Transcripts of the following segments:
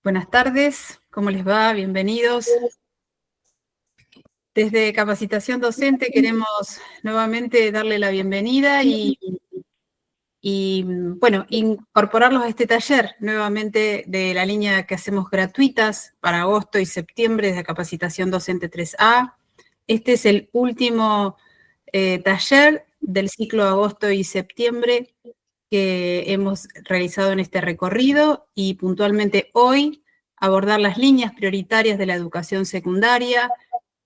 Buenas tardes, ¿cómo les va? Bienvenidos. Desde Capacitación Docente queremos nuevamente darle la bienvenida bueno, incorporarlos a este taller nuevamente de la línea que hacemos gratuitas para agosto y septiembre de Capacitación Docente 3A. Este es el último taller del ciclo agosto y septiembre que hemos realizado en este recorrido y puntualmente hoy abordar las líneas prioritarias de la educación secundaria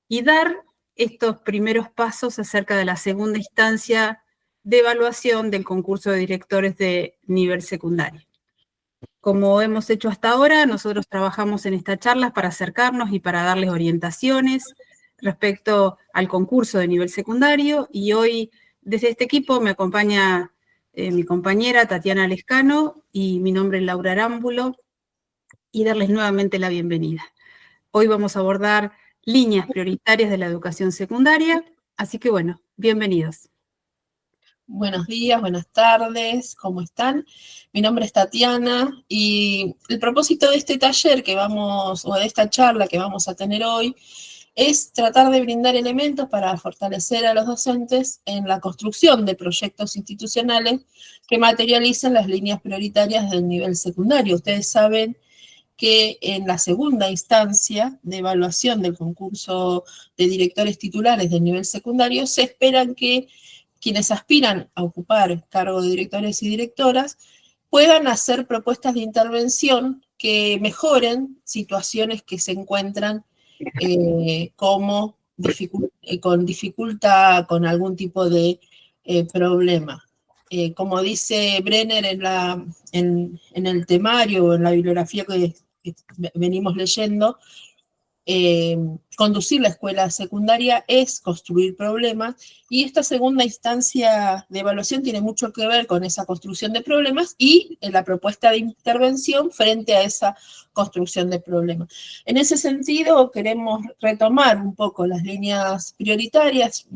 y dar estos primeros pasos acerca de la segunda instancia de evaluación del concurso de directores de nivel secundario. Como hemos hecho hasta ahora, nosotros trabajamos en estas charlas para acercarnos y para darles orientaciones respecto al concurso de nivel secundario, y hoy desde este equipo me acompaña mi compañera Tatiana Lescano y mi nombre es Laura Arámbulo, y darles nuevamente la bienvenida. Hoy vamos a abordar líneas prioritarias de la educación secundaria, así que bueno, bienvenidos. Buenos días, buenas tardes, ¿cómo están? Mi nombre es Tatiana y el propósito de este taller o de esta charla que vamos a tener hoy es tratar de brindar elementos para fortalecer a los docentes en la construcción de proyectos institucionales que materialicen las líneas prioritarias del nivel secundario. Ustedes saben que en la segunda instancia de evaluación del concurso de directores titulares del nivel secundario se esperan que quienes aspiran a ocupar cargo de directores y directoras puedan hacer propuestas de intervención que mejoren situaciones que se encuentran con dificultad, con algún tipo de problema. Como dice Brenner en el temario o en la bibliografía que venimos leyendo, conducir la escuela secundaria es construir problemas, y esta segunda instancia de evaluación tiene mucho que ver con esa construcción de problemas y la propuesta de intervención frente a esa construcción de problemas. En ese sentido, queremos retomar un poco las líneas prioritarias,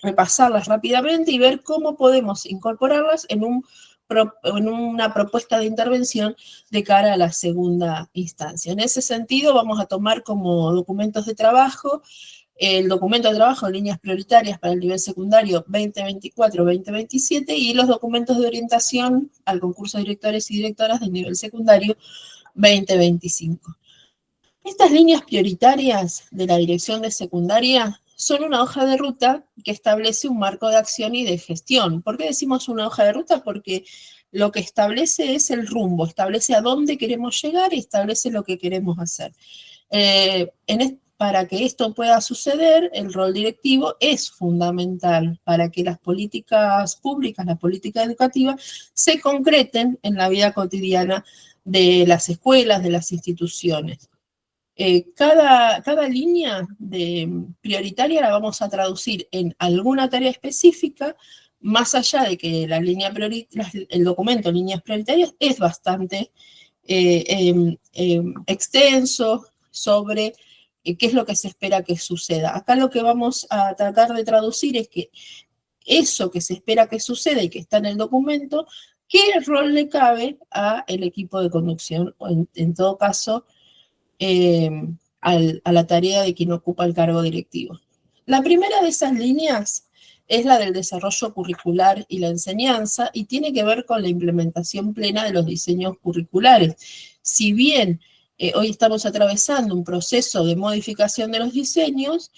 repasarlas rápidamente y ver cómo podemos incorporarlas en una propuesta de intervención de cara a la segunda instancia. En ese sentido, vamos a tomar como documentos de trabajo el documento de trabajo en líneas prioritarias para el nivel secundario 2024-2027 y los documentos de orientación al concurso de directores y directoras del nivel secundario 2025. Estas líneas prioritarias de la dirección de secundaria son una hoja de ruta que establece un marco de acción y de gestión. ¿Por qué decimos una hoja de ruta? Porque lo que establece es el rumbo, establece a dónde queremos llegar y establece lo que queremos hacer. Para que esto pueda suceder, el rol directivo es fundamental para que las políticas públicas, la política educativa, se concreten en la vida cotidiana de las escuelas, de las instituciones. Cada línea prioritaria la vamos a traducir en alguna tarea específica, más allá de que el documento Líneas Prioritarias es bastante extenso sobre qué es lo que se espera que suceda. Acá lo que vamos a tratar de traducir es que eso que se espera que suceda y que está en el documento, ¿qué rol le cabe al equipo de conducción? O en todo caso, a la tarea de quien ocupa el cargo directivo. La primera de esas líneas es la del desarrollo curricular y la enseñanza, y tiene que ver con la implementación plena de los diseños curriculares. Si bien hoy estamos atravesando un proceso de modificación de los diseños,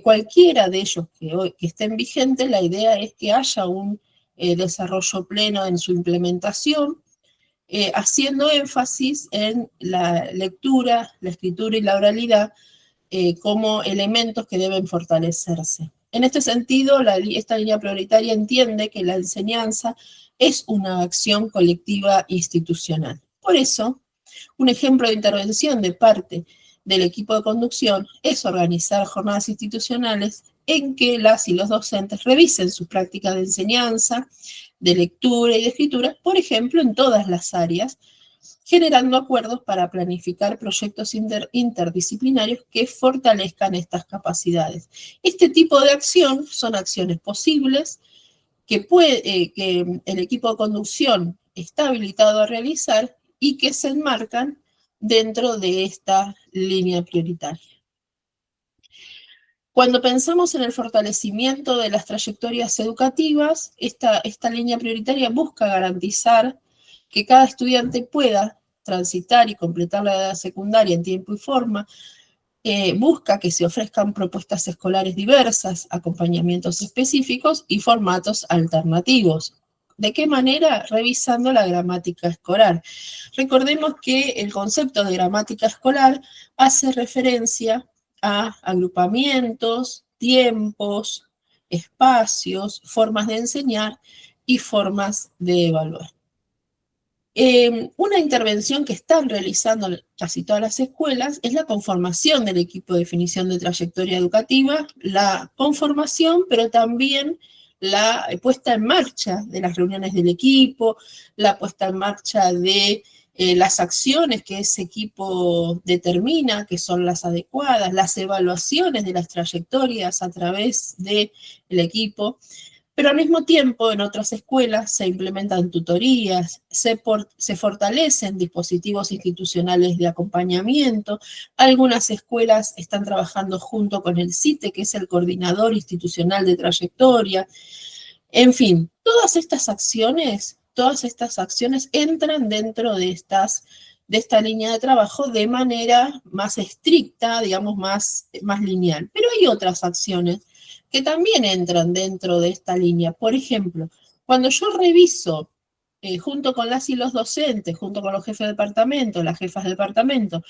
cualquiera de ellos que estén vigentes, la idea es que haya un desarrollo pleno en su implementación, haciendo énfasis en la lectura, la escritura y la oralidad como elementos que deben fortalecerse. En este sentido, esta línea prioritaria entiende que la enseñanza es una acción colectiva institucional. Por eso, un ejemplo de intervención de parte del equipo de conducción es organizar jornadas institucionales en que las y los docentes revisen sus prácticas de enseñanza, de lectura y de escritura, por ejemplo, en todas las áreas, generando acuerdos para planificar proyectos interdisciplinarios que fortalezcan estas capacidades. Este tipo de acción son acciones posibles que el equipo de conducción está habilitado a realizar y que se enmarcan dentro de esta línea prioritaria. Cuando pensamos en el fortalecimiento de las trayectorias educativas, esta línea prioritaria busca garantizar que cada estudiante pueda transitar y completar la edad secundaria en tiempo y forma, busca que se ofrezcan propuestas escolares diversas, acompañamientos específicos y formatos alternativos. ¿De qué manera? Revisando la gramática escolar. Recordemos que el concepto de gramática escolar hace referencia a agrupamientos, tiempos, espacios, formas de enseñar y formas de evaluar. Una intervención que están realizando casi todas las escuelas es la conformación del equipo de definición de trayectoria educativa, la conformación, pero también la puesta en marcha de las reuniones del equipo, la puesta en marcha de las acciones que ese equipo determina, que son las adecuadas, las evaluaciones de las trayectorias a través del equipo. Pero al mismo tiempo, en otras escuelas se implementan tutorías, se fortalecen dispositivos institucionales de acompañamiento. Algunas escuelas están trabajando junto con el CITE, que es el Coordinador Institucional de Trayectoria. En fin, todas estas acciones entran dentro de esta línea de trabajo de manera más estricta, digamos, más lineal. Pero hay otras acciones que también entran dentro de esta línea. Por ejemplo, cuando yo reviso junto con las y los docentes, junto con los jefes de departamento, las jefas de departamento,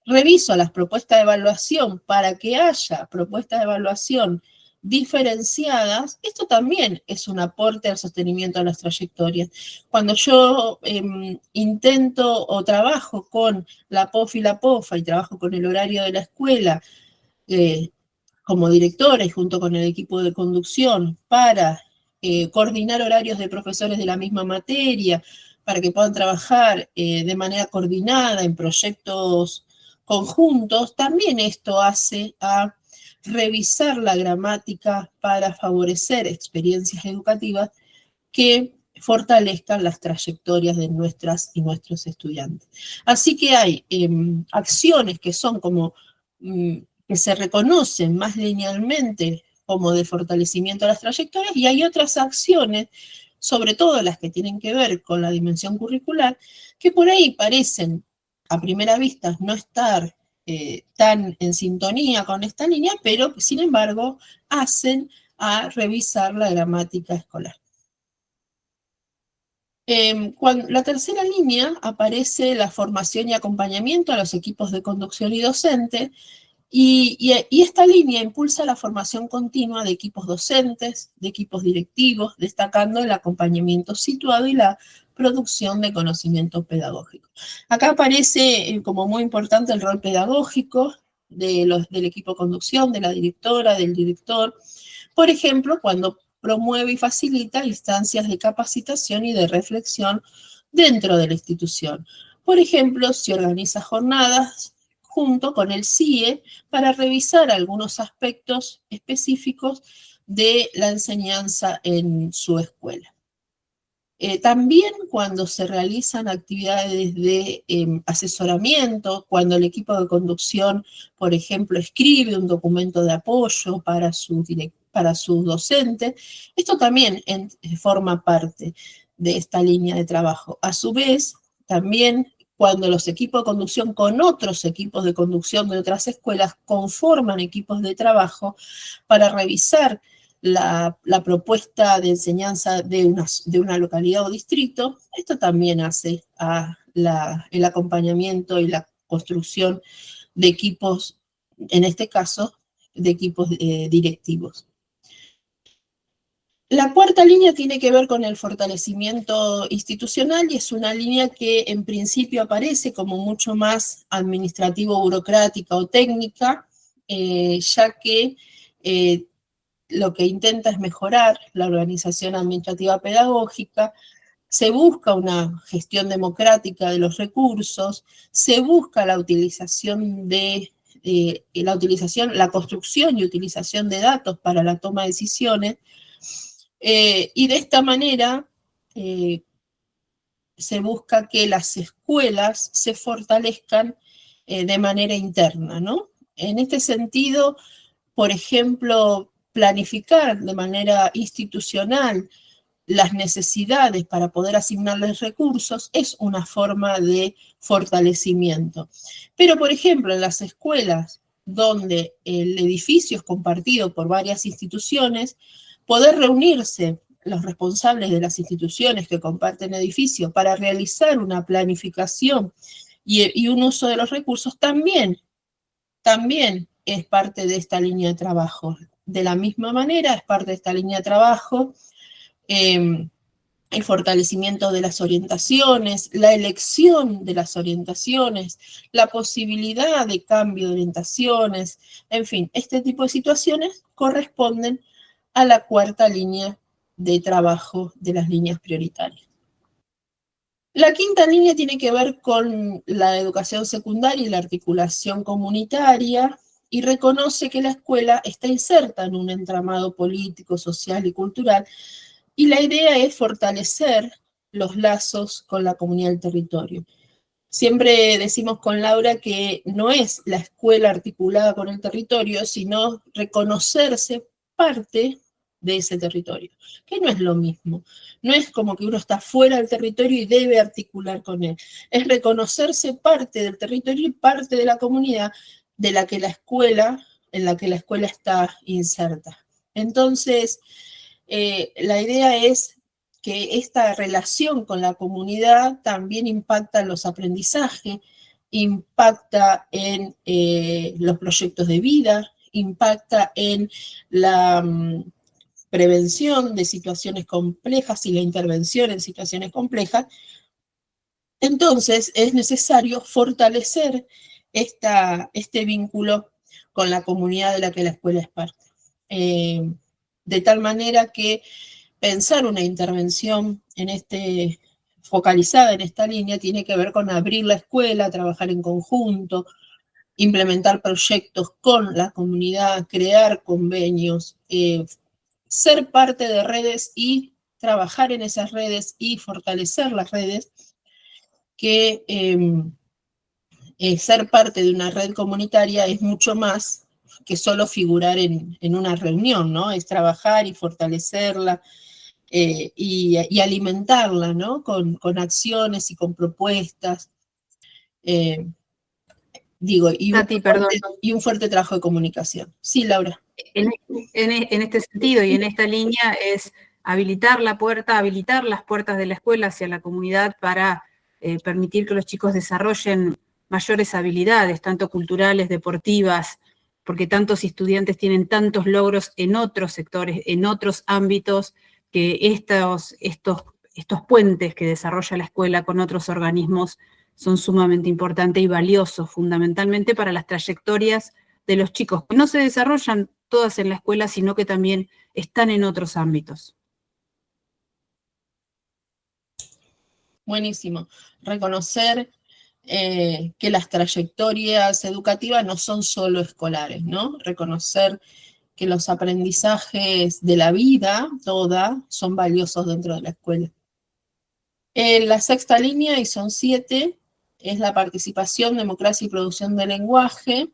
reviso las propuestas de evaluación para que haya propuestas de evaluación diferenciadas, esto también es un aporte al sostenimiento de las trayectorias. Cuando yo intento o trabajo con la POF y la POFA y trabajo con el horario de la escuela, como directora y junto con el equipo de conducción para coordinar horarios de profesores de la misma materia, para que puedan trabajar de manera coordinada en proyectos conjuntos, también esto hace a revisar la gramática para favorecer experiencias educativas que fortalezcan las trayectorias de nuestras y nuestros estudiantes. Así que hay acciones que son como que se reconocen más linealmente como de fortalecimiento de las trayectorias, y hay otras acciones, sobre todo las que tienen que ver con la dimensión curricular, que por ahí parecen a primera vista no estar tan en sintonía con esta línea, pero sin embargo hacen a revisar la gramática escolar. La tercera línea aparece la formación y acompañamiento a los equipos de conducción y docente, y esta línea impulsa la formación continua de equipos docentes, de equipos directivos, destacando el acompañamiento situado y la producción de conocimiento pedagógico. Acá aparece como muy importante el rol pedagógico del equipo de conducción, de la directora, del director. Por ejemplo, cuando promueve y facilita instancias de capacitación y de reflexión dentro de la institución. Por ejemplo, si organiza jornadas junto con el CIE para revisar algunos aspectos específicos de la enseñanza en su escuela. También cuando se realizan actividades de asesoramiento, cuando el equipo de conducción, por ejemplo, escribe un documento de apoyo para su docente, esto también forma parte de esta línea de trabajo. A su vez, también cuando los equipos de conducción con otros equipos de conducción de otras escuelas conforman equipos de trabajo para revisar la propuesta de enseñanza de una localidad o distrito, esto también hace el acompañamiento y la construcción de equipos, en este caso, de equipos directivos. La cuarta línea tiene que ver con el fortalecimiento institucional y es una línea que en principio aparece como mucho más administrativo, burocrática o técnica, ya que lo que intenta es mejorar la organización administrativa pedagógica, se busca una gestión democrática de los recursos, se busca la utilización la construcción y utilización de datos para la toma de decisiones, y de esta manera se busca que las escuelas se fortalezcan de manera interna, ¿no? En este sentido, por ejemplo, planificar de manera institucional las necesidades para poder asignarles recursos es una forma de fortalecimiento. Pero, por ejemplo, en las escuelas donde el edificio es compartido por varias instituciones, poder reunirse los responsables de las instituciones que comparten edificio para realizar una planificación y un uso de los recursos también es parte de esta línea de trabajo. De la misma manera, es parte de esta línea de trabajo el fortalecimiento de las orientaciones, la elección de las orientaciones, la posibilidad de cambio de orientaciones, en fin, este tipo de situaciones corresponden a la cuarta línea de trabajo de las líneas prioritarias. La quinta línea tiene que ver con la educación secundaria y la articulación comunitaria y reconoce que la escuela está inserta en un entramado político, social y cultural y la idea es fortalecer los lazos con la comunidad del territorio. Siempre decimos con Laura que no es la escuela articulada con el territorio, sino reconocerse parte de ese territorio, que no es lo mismo. No es como que uno está fuera del territorio y debe articular con él. Es reconocerse parte del territorio y parte de la comunidad de la que la escuela, en la que la escuela está inserta. Entonces, la idea es que esta relación con la comunidad también impacta en los aprendizajes, impacta en los proyectos de vida, impacta en la prevención de situaciones complejas y la intervención en situaciones complejas. Entonces es necesario fortalecer este vínculo con la comunidad de la que la escuela es parte. De tal manera que pensar una intervención focalizada en esta línea tiene que ver con abrir la escuela, trabajar en conjunto, implementar proyectos con la comunidad, crear convenios, ser parte de redes y trabajar en esas redes y fortalecer las redes, que ser parte de una red comunitaria es mucho más que solo figurar en una reunión, ¿no? Es trabajar y fortalecerla y alimentarla, ¿no? Con acciones y con propuestas. Y un fuerte trabajo de comunicación. Sí, Laura. En este sentido y en esta línea es habilitar las puertas de la escuela hacia la comunidad para permitir que los chicos desarrollen mayores habilidades, tanto culturales, deportivas, porque tantos estudiantes tienen tantos logros en otros sectores, en otros ámbitos, que estos puentes que desarrolla la escuela con otros organismos son sumamente importantes y valiosos, fundamentalmente para las trayectorias de los chicos, que no se desarrollan todas en la escuela, sino que también están en otros ámbitos. Buenísimo. Reconocer que las trayectorias educativas no son solo escolares, ¿no? Reconocer que los aprendizajes de la vida toda son valiosos dentro de la escuela. La sexta línea, y son 7, es la participación, democracia y producción de lenguaje,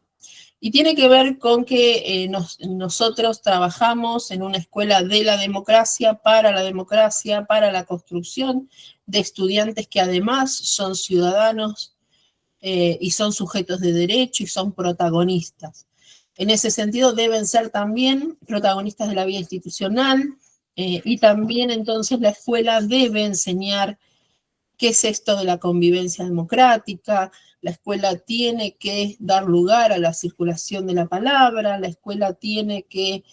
y tiene que ver con que nosotros trabajamos en una escuela de la democracia, para la construcción de estudiantes que además son ciudadanos y son sujetos de derecho y son protagonistas. En ese sentido deben ser también protagonistas de la vida institucional y también entonces la escuela debe enseñar qué es esto de la convivencia democrática. La escuela tiene que dar lugar a la circulación de la palabra, la escuela tiene que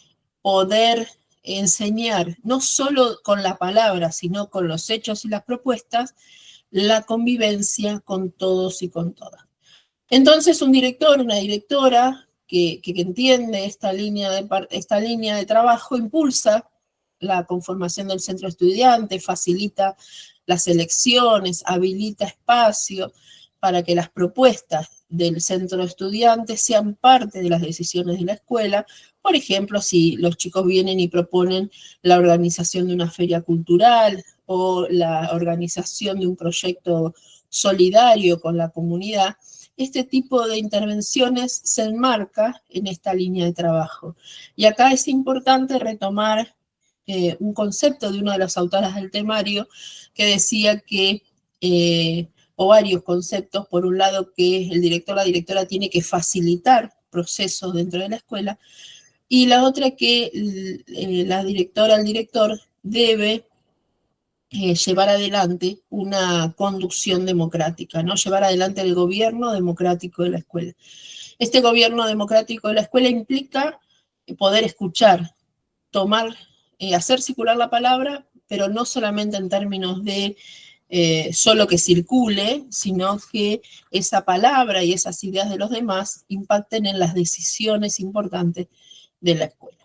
poder enseñar, no solo con la palabra, sino con los hechos y las propuestas, la convivencia con todos y con todas. Entonces, un director, una directora que entiende esta línea de trabajo impulsa la conformación del centro estudiante, facilita las elecciones, habilita espacio para que las propuestas del centro estudiante sean parte de las decisiones de la escuela. Por ejemplo, si los chicos vienen y proponen la organización de una feria cultural o la organización de un proyecto solidario con la comunidad, este tipo de intervenciones se enmarca en esta línea de trabajo. Y acá es importante retomar un concepto de una de las autoras del temario que decía que, o varios conceptos, por un lado que el director o la directora tiene que facilitar procesos dentro de la escuela, y la otra que la directora, el director debe llevar adelante una conducción democrática, ¿no? Llevar adelante el gobierno democrático de la escuela. Este gobierno democrático de la escuela implica poder escuchar, tomar, hacer circular la palabra, pero no solamente en términos de solo que circule, sino que esa palabra y esas ideas de los demás impacten en las decisiones importantes de la escuela.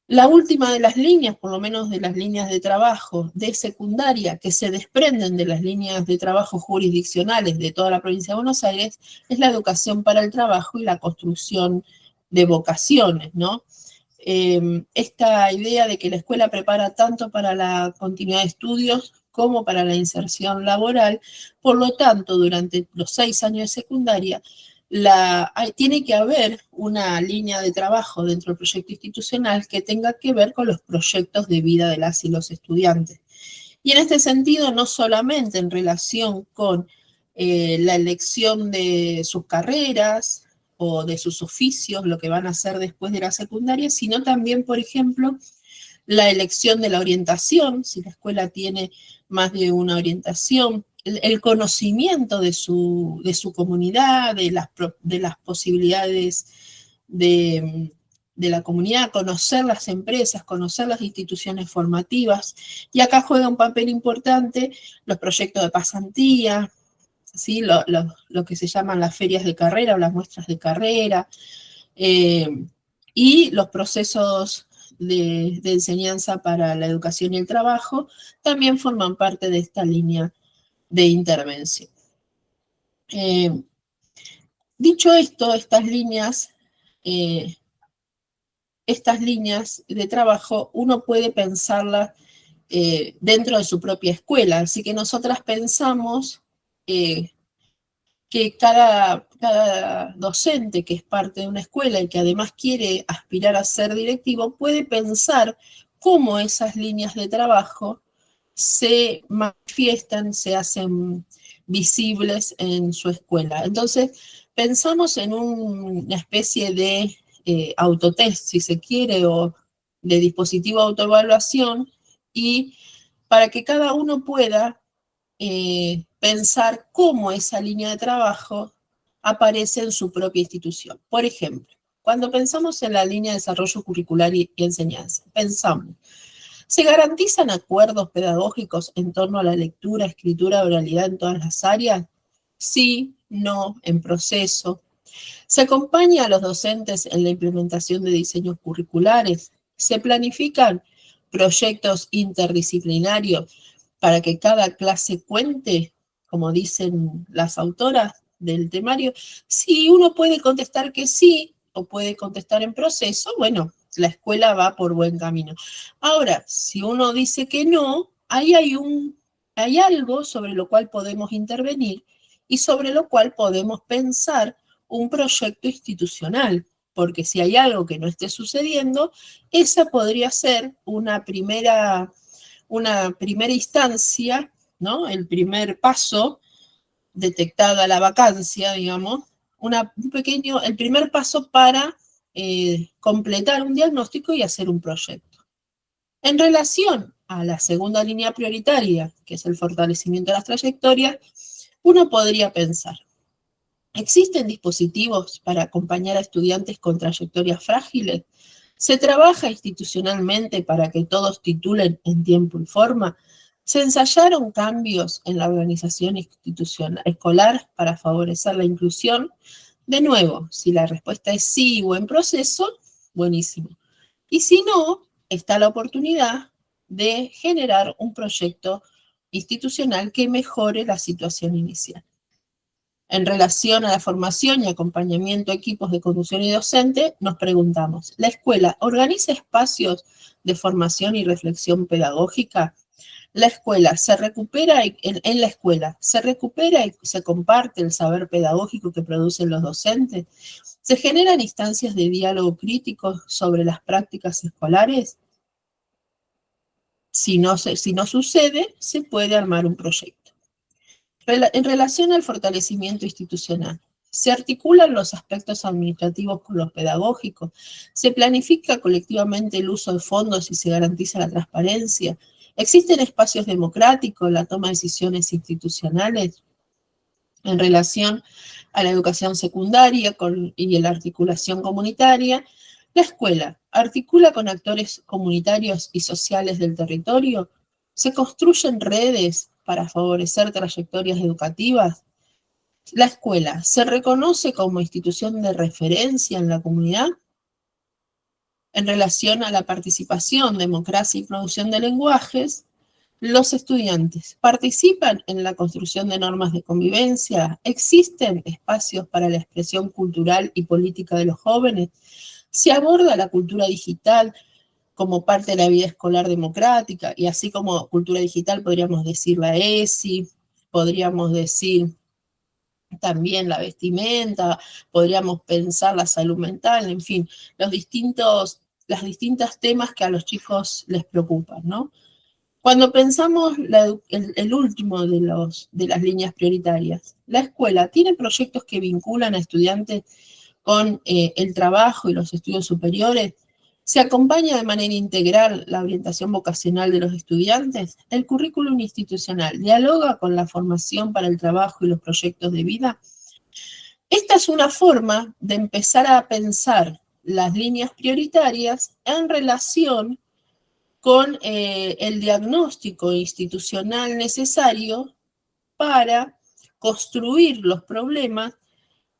La última de las líneas, por lo menos de las líneas de trabajo de secundaria que se desprenden de las líneas de trabajo jurisdiccionales de toda la provincia de Buenos Aires, es la educación para el trabajo y la construcción de vocaciones, ¿no? Esta idea de que la escuela prepara tanto para la continuidad de estudios como para la inserción laboral, por lo tanto, durante los 6 años de secundaria, tiene que haber una línea de trabajo dentro del proyecto institucional que tenga que ver con los proyectos de vida de las y los estudiantes. Y en este sentido, no solamente en relación con la elección de sus carreras o de sus oficios, lo que van a hacer después de la secundaria, sino también, por ejemplo, la elección de la orientación, si la escuela tiene más de una orientación, el conocimiento de su comunidad, de las posibilidades de la comunidad, conocer las empresas, conocer las instituciones formativas, y acá juega un papel importante los proyectos de pasantía, ¿sí? Lo que se llaman las ferias de carrera o las muestras de carrera, y los procesos de enseñanza para la educación y el trabajo también forman parte de esta línea de intervención. Dicho esto, estas líneas de trabajo uno puede pensarlas dentro de su propia escuela, así que nosotras pensamos que cada docente que es parte de una escuela y que además quiere aspirar a ser directivo puede pensar cómo esas líneas de trabajo se manifiestan, se hacen visibles en su escuela. Entonces, pensamos en una especie de autotest, si se quiere, o de dispositivo de autoevaluación, y para que cada uno pueda pensar cómo esa línea de trabajo aparece en su propia institución. Por ejemplo, cuando pensamos en la línea de desarrollo curricular y enseñanza, pensamos, ¿se garantizan acuerdos pedagógicos en torno a la lectura, escritura, oralidad en todas las áreas? Sí, no, en proceso. ¿Se acompaña a los docentes en la implementación de diseños curriculares? ¿Se planifican proyectos interdisciplinarios para que cada clase cuente, como dicen las autoras del temario? Si uno puede contestar que sí, o puede contestar en proceso, bueno, la escuela va por buen camino. Ahora, si uno dice que no, ahí hay algo sobre lo cual podemos intervenir y sobre lo cual podemos pensar un proyecto institucional, porque si hay algo que no esté sucediendo, esa podría ser una primera instancia, ¿no? El primer paso, detectada la vacancia, digamos, el primer paso para completar un diagnóstico y hacer un proyecto. En relación a la segunda línea prioritaria, que es el fortalecimiento de las trayectorias, uno podría pensar, ¿existen dispositivos para acompañar a estudiantes con trayectorias frágiles? ¿Se trabaja institucionalmente para que todos titulen en tiempo y forma? ¿Se ensayaron cambios en la organización institucional escolar para favorecer la inclusión? De nuevo, si la respuesta es sí o en proceso, buenísimo. Y si no, está la oportunidad de generar un proyecto institucional que mejore la situación inicial. En relación a la formación y acompañamiento a equipos de conducción y docente, nos preguntamos, ¿la escuela organiza espacios de formación y reflexión pedagógica La escuela se recupera, en la escuela se recupera y se comparte el saber pedagógico que producen los docentes. Se generan instancias de diálogo crítico sobre las prácticas escolares. Si no sucede, se puede armar un proyecto. En relación al fortalecimiento institucional, se articulan los aspectos administrativos con los pedagógicos, se planifica colectivamente el uso de fondos y se garantiza la transparencia, existen espacios democráticos en la toma de decisiones institucionales en relación a la educación secundaria y la articulación comunitaria. La escuela articula con actores comunitarios y sociales del territorio, se construyen redes para favorecer trayectorias educativas. La escuela se reconoce como institución de referencia en la comunidad en relación a la participación, democracia y producción de lenguajes. Los estudiantes participan en la construcción de normas de convivencia, existen espacios para la expresión cultural y política de los jóvenes, se aborda la cultura digital como parte de la vida escolar democrática, y así como cultura digital podríamos decir la ESI, podríamos decir también la vestimenta, podríamos pensar la salud mental, en fin, las distintos temas que a los chicos les preocupan, ¿no? Cuando pensamos el último de las líneas prioritarias, la escuela tiene proyectos que vinculan a estudiantes con el trabajo y los estudios superiores, se acompaña de manera integral la orientación vocacional de los estudiantes, el currículum institucional dialoga con la formación para el trabajo y los proyectos de vida. Esta es una forma de empezar a pensar las líneas prioritarias en relación con el diagnóstico institucional necesario para construir los problemas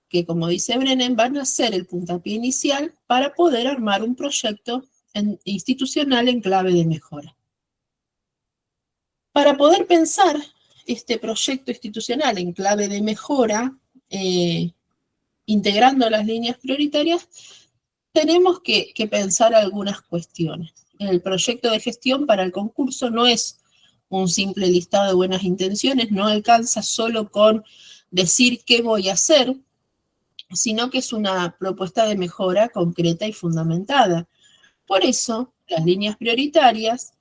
que, como dice Brennan, van a ser el puntapié inicial para poder armar un proyecto institucional en clave de mejora. Para poder pensar este proyecto institucional en clave de mejora, integrando las líneas prioritarias, tenemos que pensar algunas cuestiones. El proyecto de gestión para el concurso no es un simple listado de buenas intenciones, no alcanza solo con decir qué voy a hacer, sino que es una propuesta de mejora concreta y fundamentada. Por eso, las líneas prioritarias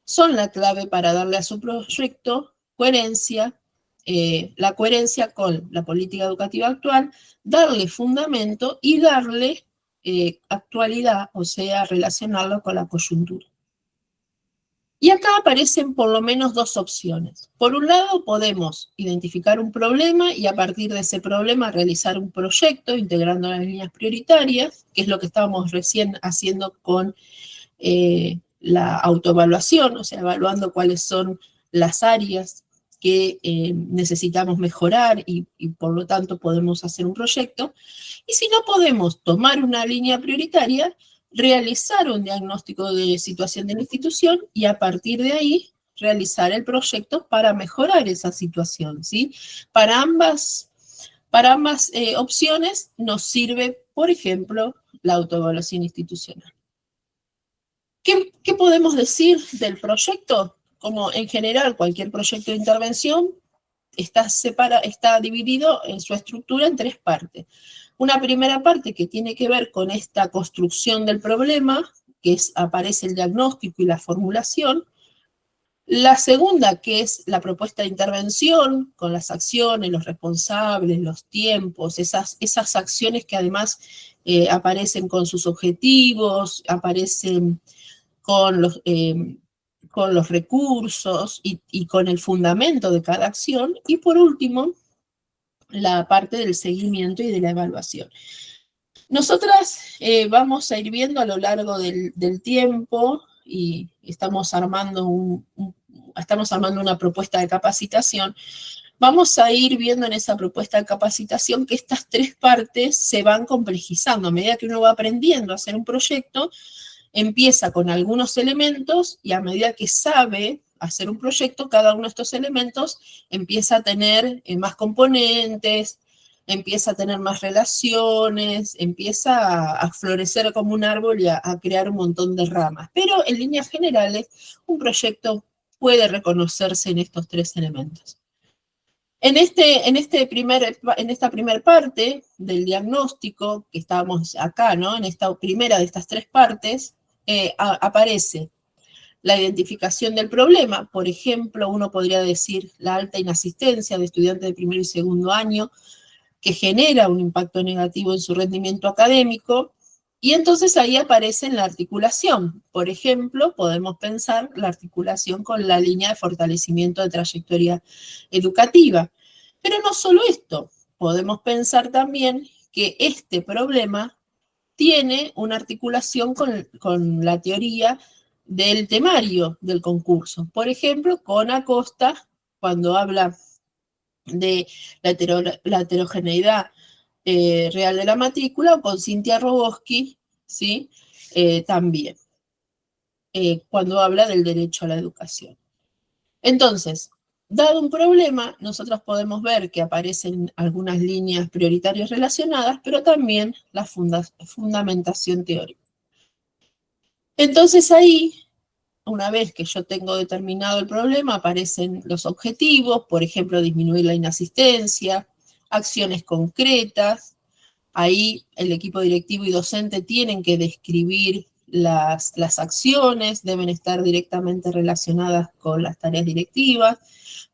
son la clave para darle a su proyecto coherencia, la coherencia con la política educativa actual, darle fundamento y darle actualidad, o sea, relacionarlo con la coyuntura. Y acá aparecen por lo menos dos opciones. Por un lado, podemos identificar un problema y a partir de ese problema realizar un proyecto integrando las líneas prioritarias, que es lo que estábamos recién haciendo con la autoevaluación, o sea, evaluando cuáles son las áreas que necesitamos mejorar y por lo tanto podemos hacer un proyecto. Y si no podemos tomar una línea prioritaria, realizar un diagnóstico de situación de la institución y a partir de ahí realizar el proyecto para mejorar esa situación, ¿sí? Para ambas opciones nos sirve, por ejemplo, la autoevaluación institucional. ¿Qué podemos decir del proyecto? Como en general cualquier proyecto de intervención está dividido en su estructura en tres partes. Una primera parte que tiene que ver con esta construcción del problema, que aparece el diagnóstico y la formulación. La segunda, que es la propuesta de intervención, con las acciones, los responsables, los tiempos, esas acciones que además aparecen con sus objetivos, aparecen con los recursos y con el fundamento de cada acción. Y por último, la parte del seguimiento y de la evaluación. Nosotras vamos a ir viendo a lo largo del tiempo y estamos armando una propuesta de capacitación. Vamos a ir viendo en esa propuesta de capacitación que estas tres partes se van complejizando. A medida que uno va aprendiendo a hacer un proyecto, empieza con algunos elementos y a medida que sabe hacer un proyecto, cada uno de estos elementos empieza a tener más componentes, empieza a tener más relaciones, empieza a florecer como un árbol y a crear un montón de ramas. Pero en líneas generales, un proyecto puede reconocerse en estos tres elementos. En esta primera parte del diagnóstico, que estábamos acá, ¿no? En esta primera de estas tres partes, aparece la identificación del problema. Por ejemplo, uno podría decir la alta inasistencia de estudiantes de primer y segundo año, que genera un impacto negativo en su rendimiento académico, y entonces ahí aparece la articulación. Por ejemplo, podemos pensar la articulación con la línea de fortalecimiento de trayectoria educativa. Pero no solo esto, podemos pensar también que este problema tiene una articulación con la teoría del temario del concurso. Por ejemplo, con Acosta, cuando habla de la heterogeneidad real de la matrícula, o con Cintia Rogoski, ¿sí? También, cuando habla del derecho a la educación. Entonces, dado un problema, nosotros podemos ver que aparecen algunas líneas prioritarias relacionadas, pero también la fundamentación teórica. Entonces ahí, una vez que yo tengo determinado el problema, aparecen los objetivos, por ejemplo, disminuir la inasistencia, acciones concretas. Ahí el equipo directivo y docente tienen que describir las acciones, deben estar directamente relacionadas con las tareas directivas.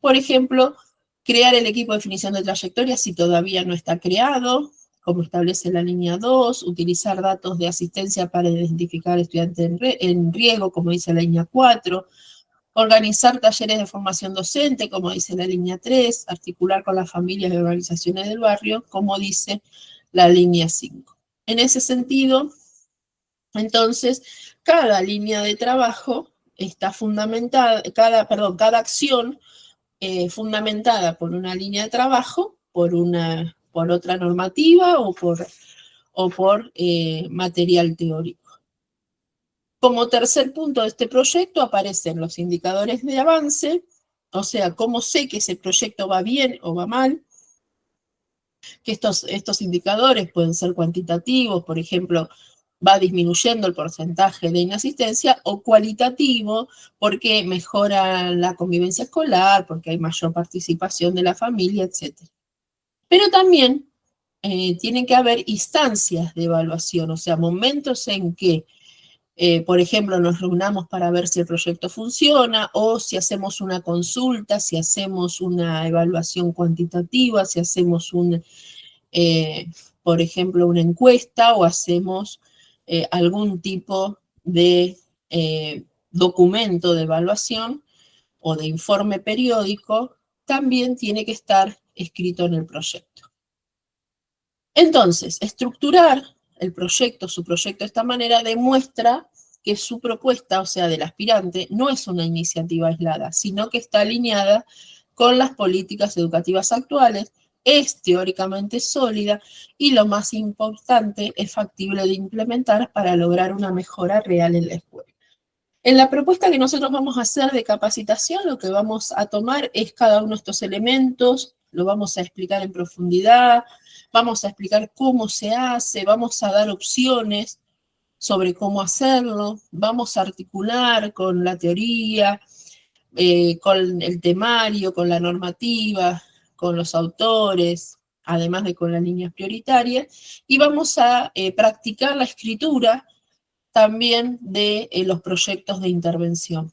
Por ejemplo, crear el equipo de definición de trayectoria si todavía no está creado, como establece la línea 2, utilizar datos de asistencia para identificar estudiantes en riesgo, como dice la línea 4, organizar talleres de formación docente, como dice la línea 3, articular con las familias y organizaciones del barrio, como dice la línea 5. En ese sentido, entonces, cada línea de trabajo está fundamentada, cada acción fundamentada por una línea de trabajo, por otra normativa o por material teórico. Como tercer punto de este proyecto aparecen los indicadores de avance, o sea, cómo sé que ese proyecto va bien o va mal, que estos indicadores pueden ser cuantitativos, por ejemplo, va disminuyendo el porcentaje de inasistencia, o cualitativo, porque mejora la convivencia escolar, porque hay mayor participación de la familia, etc. Pero también tienen que haber instancias de evaluación, o sea, momentos en que, por ejemplo, nos reunamos para ver si el proyecto funciona, o si hacemos una consulta, si hacemos una evaluación cuantitativa, si hacemos por ejemplo, una encuesta, o hacemos algún tipo de documento de evaluación o de informe periódico, también tiene que estar escrito en el proyecto. Entonces, estructurar su proyecto de esta manera demuestra que su propuesta, o sea, del aspirante, no es una iniciativa aislada, sino que está alineada con las políticas educativas actuales, es teóricamente sólida y, lo más importante, es factible de implementar para lograr una mejora real en la escuela. En la propuesta que nosotros vamos a hacer de capacitación, lo que vamos a tomar es cada uno de estos elementos, lo vamos a explicar en profundidad, vamos a explicar cómo se hace, vamos a dar opciones sobre cómo hacerlo, vamos a articular con la teoría, con el temario, con la normativa, con los autores, además de con las líneas prioritarias, y vamos a practicar la escritura también de los proyectos de intervención,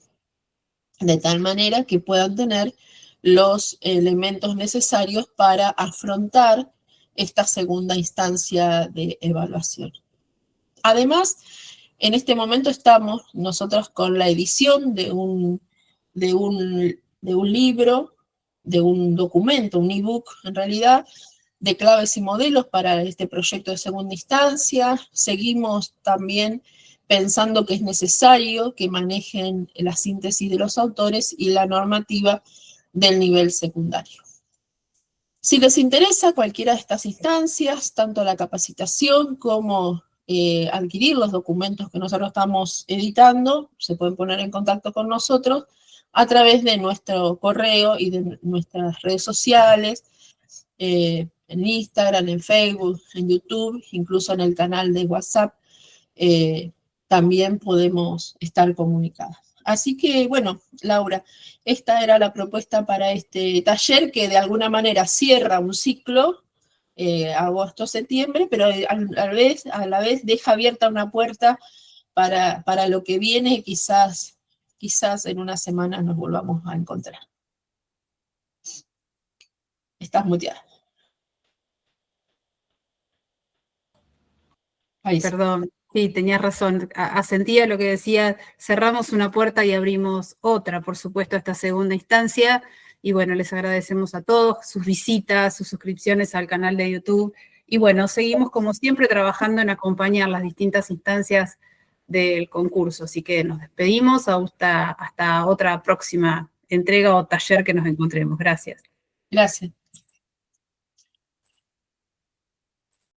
de tal manera que puedan tener los elementos necesarios para afrontar esta segunda instancia de evaluación. Además, en este momento estamos nosotros con la edición de un libro, de un documento, un ebook en realidad, de claves y modelos para este proyecto de segunda instancia. Seguimos también pensando que es necesario que manejen la síntesis de los autores y la normativa del nivel secundario. Si les interesa cualquiera de estas instancias, tanto la capacitación como adquirir los documentos que nosotros estamos editando, se pueden poner en contacto con nosotros a través de nuestro correo y de nuestras redes sociales, en Instagram, en Facebook, en YouTube, incluso en el canal de WhatsApp, también podemos estar comunicadas. Así que, bueno, Laura, esta era la propuesta para este taller que de alguna manera cierra un ciclo, agosto-septiembre, pero a la vez deja abierta una puerta para lo que viene y quizás en una semana nos volvamos a encontrar. Estás muteada. Ahí sí. Perdón, sí, tenías razón. Asentía lo que decía, cerramos una puerta y abrimos otra, por supuesto, esta segunda instancia. Y bueno, les agradecemos a todos sus visitas, sus suscripciones al canal de YouTube. Y bueno, seguimos como siempre trabajando en acompañar las distintas instancias del concurso. Así que nos despedimos hasta otra próxima entrega o taller que nos encontremos. Gracias. Gracias.